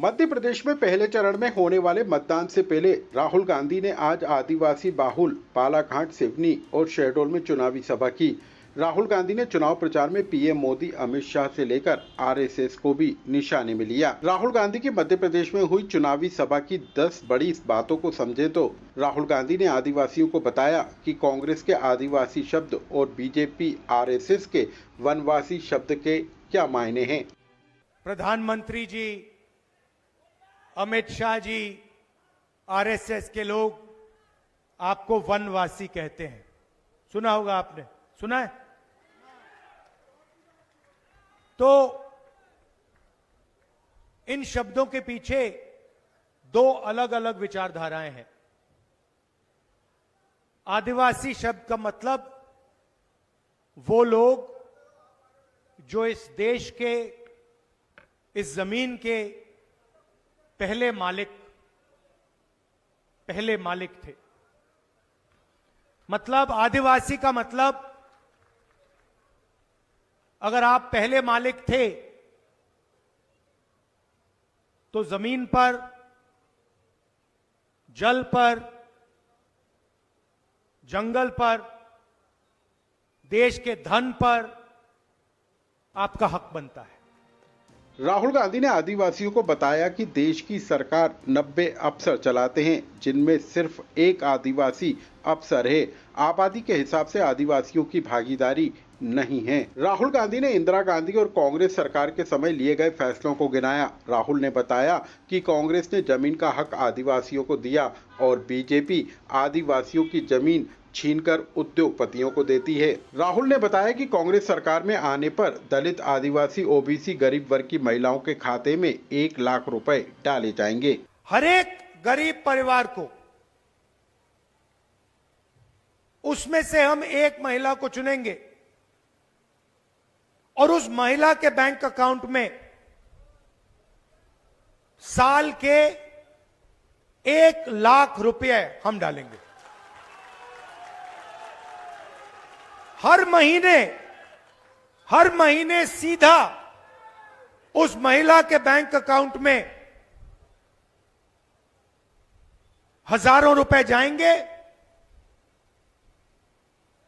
मध्य प्रदेश में पहले चरण में होने वाले मतदान से पहले राहुल गांधी ने आज आदिवासी बाहुल बालाघाट, सिवनी और शहडोल में चुनावी सभा की। राहुल गांधी ने चुनाव प्रचार में पीएम मोदी, अमित शाह से लेकर आरएसएस को भी निशाने में लिया। राहुल गांधी की मध्य प्रदेश में हुई चुनावी सभा की 10 बड़ी बातों को समझे तो राहुल गांधी ने आदिवासियों को बताया कि कांग्रेस के आदिवासी शब्द और बीजेपी आरएसएस के वनवासी शब्द के क्या मायने हैं। प्रधानमंत्री जी, अमित शाह जी, आरएसएस के लोग आपको वनवासी कहते हैं। सुना होगा आपने, सुना है? तो इन शब्दों के पीछे दो अलग अलग विचारधाराएं हैं। आदिवासी शब्द का मतलब वो लोग जो इस देश के, इस जमीन के पहले मालिक थे। मतलब आदिवासी का मतलब अगर आप पहले मालिक थे तो जमीन पर, जल पर, जंगल पर, देश के धन पर आपका हक बनता है। राहुल गांधी ने आदिवासियों को बताया कि देश की सरकार 90 अफसर चलाते हैं, जिनमें सिर्फ एक आदिवासी अफसर है। आबादी के हिसाब से आदिवासियों की भागीदारी नहीं है। राहुल गांधी ने इंदिरा गांधी और कांग्रेस सरकार के समय लिए गए फैसलों को गिनाया। राहुल ने बताया कि कांग्रेस ने जमीन का हक आदिवासियों को दिया और बीजेपी आदिवासियों की जमीन छीनकर उद्योगपतियों को देती है। राहुल ने बताया कि कांग्रेस सरकार में आने पर दलित, आदिवासी, ओबीसी, गरीब वर्ग की महिलाओं के खाते में 1 लाख रुपए डाले जाएंगे। हर एक गरीब परिवार को, उसमें से हम एक महिला को चुनेंगे और उस महिला के बैंक अकाउंट में साल के 1 लाख रुपए हम डालेंगे। हर महीने सीधा उस महिला के बैंक अकाउंट में हजारों रुपए जाएंगे।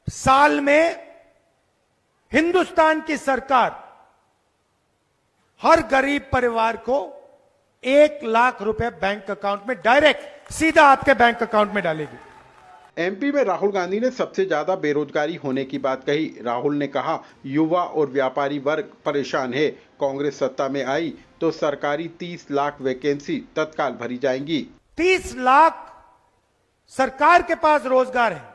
साल में हिंदुस्तान की सरकार हर गरीब परिवार को 1 लाख रुपए बैंक अकाउंट में डायरेक्ट सीधा आपके बैंक अकाउंट में डालेगी। एमपी में राहुल गांधी ने सबसे ज्यादा बेरोजगारी होने की बात कही। राहुल ने कहा, युवा और व्यापारी वर्ग परेशान है। कांग्रेस सत्ता में आई तो सरकारी 30 लाख वैकेंसी तत्काल भरी जाएंगी। 30 लाख सरकार के पास रोजगार है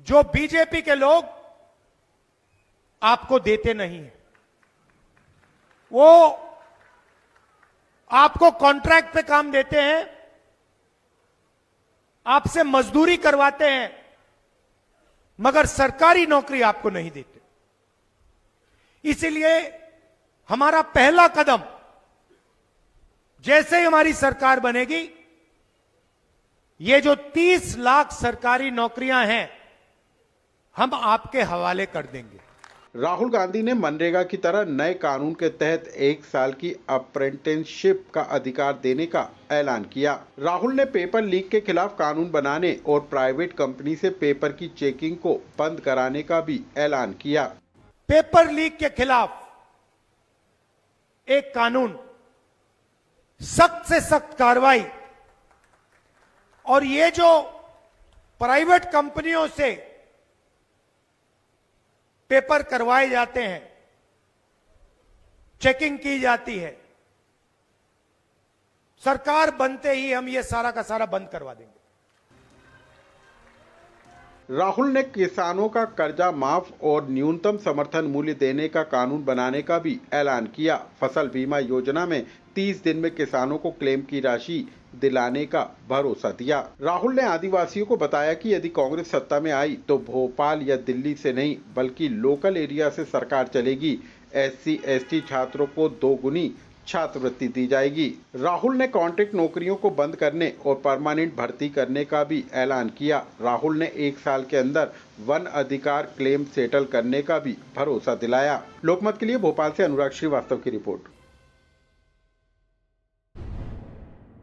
जो बीजेपी के लोग आपको देते नहीं है। वो आपको कॉन्ट्रैक्ट पे काम देते हैं, आपसे मजदूरी करवाते हैं, मगर सरकारी नौकरी आपको नहीं देते। इसीलिए हमारा पहला कदम, जैसे ही हमारी सरकार बनेगी, ये जो 30 लाख सरकारी नौकरियां हैं हम आपके हवाले कर देंगे। राहुल गांधी ने मनरेगा की तरह नए कानून के तहत 1 साल की अप्रेंटिसशिप का अधिकार देने का ऐलान किया। राहुल ने पेपर लीक के खिलाफ कानून बनाने और प्राइवेट कंपनी से पेपर की चेकिंग को बंद कराने का भी ऐलान किया। पेपर लीक के खिलाफ एक कानून, सख्त से सख्त कार्रवाई, और ये जो प्राइवेट कंपनियों से पेपर करवाए जाते हैं, चेकिंग की जाती है, सरकार बनते ही हम ये सारा का सारा बंद करवा देंगे। राहुल ने किसानों का कर्जा माफ और न्यूनतम समर्थन मूल्य देने का कानून बनाने का भी ऐलान किया। फसल बीमा योजना में 30 दिन में किसानों को क्लेम की राशि दिलाने का भरोसा दिया। राहुल ने आदिवासियों को बताया कि यदि कांग्रेस सत्ता में आई तो भोपाल या दिल्ली से नहीं बल्कि लोकल एरिया से सरकार चलेगी। SC/ST छात्रों को 2 गुनी छात्रवृत्ति दी जाएगी। राहुल ने कॉन्ट्रैक्ट नौकरियों को बंद करने और परमानेंट भर्ती करने का भी ऐलान किया। राहुल ने 1 साल के अंदर वन अधिकार क्लेम सेटल करने का भी भरोसा दिलाया। लोकमत के लिए भोपाल से अनुराग श्रीवास्तव की रिपोर्ट।